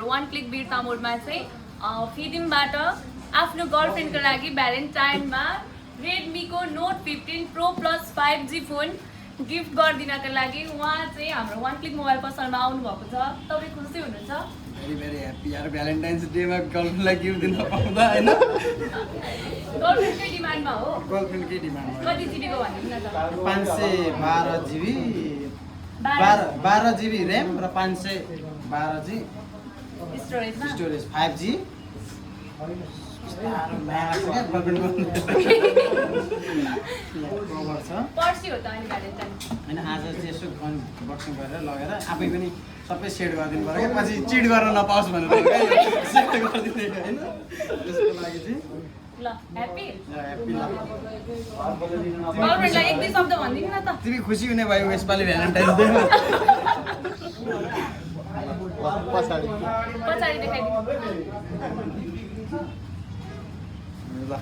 हाम्रो one click वीरता मोडमा चाहिँ फिडिमबाट आफ्नो गर्लफ्रेन्डको लागि भ्यालेन्टाइनमा रेडमीको note 15 pro plus 5G phone gift गरिदिनको लागि उहाँ चाहिँ हाम्रो वान क्लिक मोबाइल पसलमा आउनुभएको छ। तपाईँ खुसी हुनुहुन्छ? भेरी भेरी ह्याप्पी यार। भ्यालेन्टाइन्स डेमा गर्लफ्रेन्डलाई गिफ्ट दिन पाउँदा होइन? गर्लफ्रेन्डकै डिमान्डमा हो। गर्लफ्रेन्डकै डिमान्डमा। कति जिबीको भन्नु न त? 512 GB 12 GB ऱ्याम र 512 GB स्टोरेजमा स्टोरेज 5G। पर्सि हो त अनि भ्यालेन्टाइन होइन आज चाहिँ यसो अनबक्सिङ गरेर लगेर आफै पनि सबै सेट गरिदिनु पर्यो क्या, पछि चिट गर्न नपाओस् भनेर सेट गरिदिने होइन। त्यसको लागि चाहिँ ल ह्याप्पी ह्याप्पी ल। गर्लफ्रेन्डलाई एक दुई शब्द भनिदिनु न त। तिमी खुसी हुने भयो यसपालि भ्यालेन्टाइन्स डेमा। पछाडि देखाइदिनु। ल